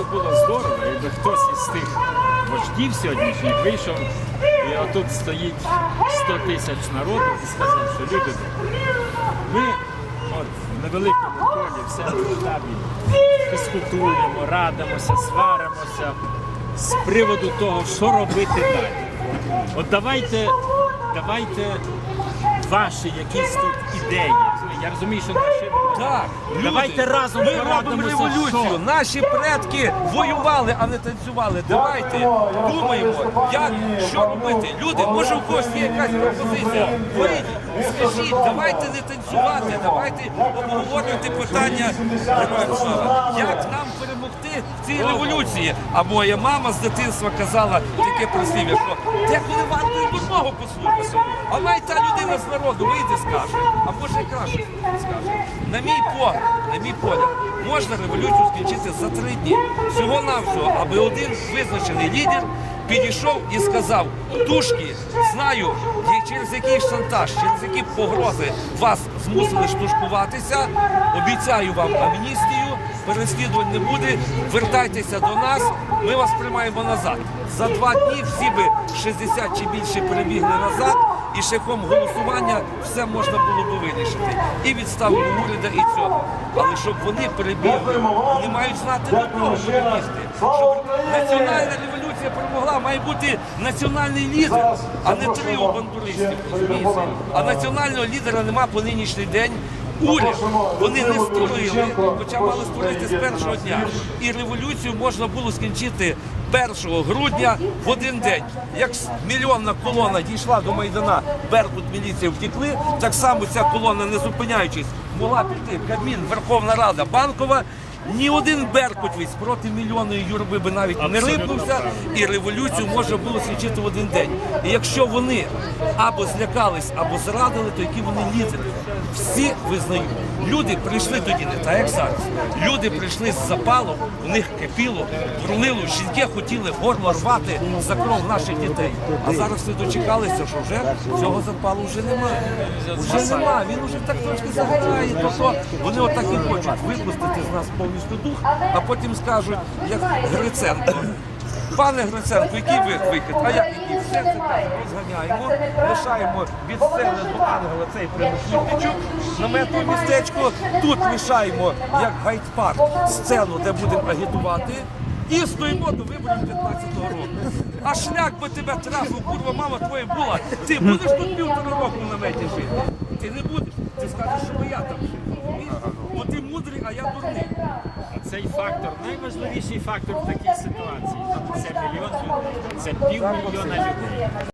би було здорово, якби хтось із тих вождів сьогоднішніх вийшов, і отут стоїть 100 тисяч народу і сказав, що люди, ми от в невеликому колі, все в штабі, дискутуємо, радимося, сваримося з приводу того, що робити далі. От давайте ваші якісь тут ідеї. Я розумію, що наші... Так, давайте разом ми робимо порадимося, революцію. що? Наші предки воювали, а не танцювали. Давайте думаємо, що робити. Люди, може у когось є якась пропозиція. Вийдіть, скажіть, давайте не танцювати, давайте обговорювати питання Героям Слава. Як нам перемогти в цій революції? А моя мама з дитинства казала таке прислів'я, що деколи варто і дурного послухати. А навіть та людина з народу вийде, скаже, а може і краще скаже. На мій погляд, можна революцію скінчити за 3 дні. Всього-навсього, аби один визначений лідер підійшов і сказав: тушки, знаю, через який шантаж, через які погрози вас змусили штушкуватися, обіцяю вам амністію, переслідувань не буде, вертайтеся до нас, ми вас приймаємо назад. За 2 дні всі би 60 чи більше перебігли назад, і шляхом голосування все можна було б вирішити. І відставку уряду, і цього. Але щоб вони перебігли, вони мають знати, до кого перебігти. Щоб національна революція перемогла, має бути національний лідер, а не трио бандуристів. А національного лідера нема по нинішній день. Уряд вони не створили, хоча мали створити з першого дня. І революцію можна було скінчити 1 грудня в один день. Як мільйонна колона дійшла до Майдана, Беркут, міліція втекли, так само ця колона, не зупиняючись, могла піти Кабмін, Верховна Рада, Банкова. Ні один беркутівець проти мільйонної юрби би навіть не рипнувся, і революцію можна було скінчити в один день. І якщо вони або злякались, або зрадили, то які вони лідери? Всі визнають. Люди прийшли тоді не так, як зараз. Люди прийшли з запалом, у них кипіло, брулило, жінки хотіли горло рвати за кров наших дітей. А зараз ви дочекалися, що вже цього запалу вже немає. Вже немає, він вже так трошки загоряє. Тобто вони отак і хочуть випустити з нас повністю дух, а потім скажуть, як Гриценко: пане Гриценко, який вихід? А як який? Все це так розганяємо, лишаємо від сцени до ангела цей прямокутничок, наметне містечко, тут лишаємо, як гайд-парк, сцену, де будемо агітувати, і стоїмо до виборів 15-го року. А шлях би тебе трафив, курва, мама твоя була, ти будеш тут 1,5 року в наметі жити? Ти не будеш, ти скажеш, що я там жив. Бо ти мудрий, а я дурний. Цей фактор, найважливіший фактор в такій ситуації. Це мільйон людей, це 500 000 людей.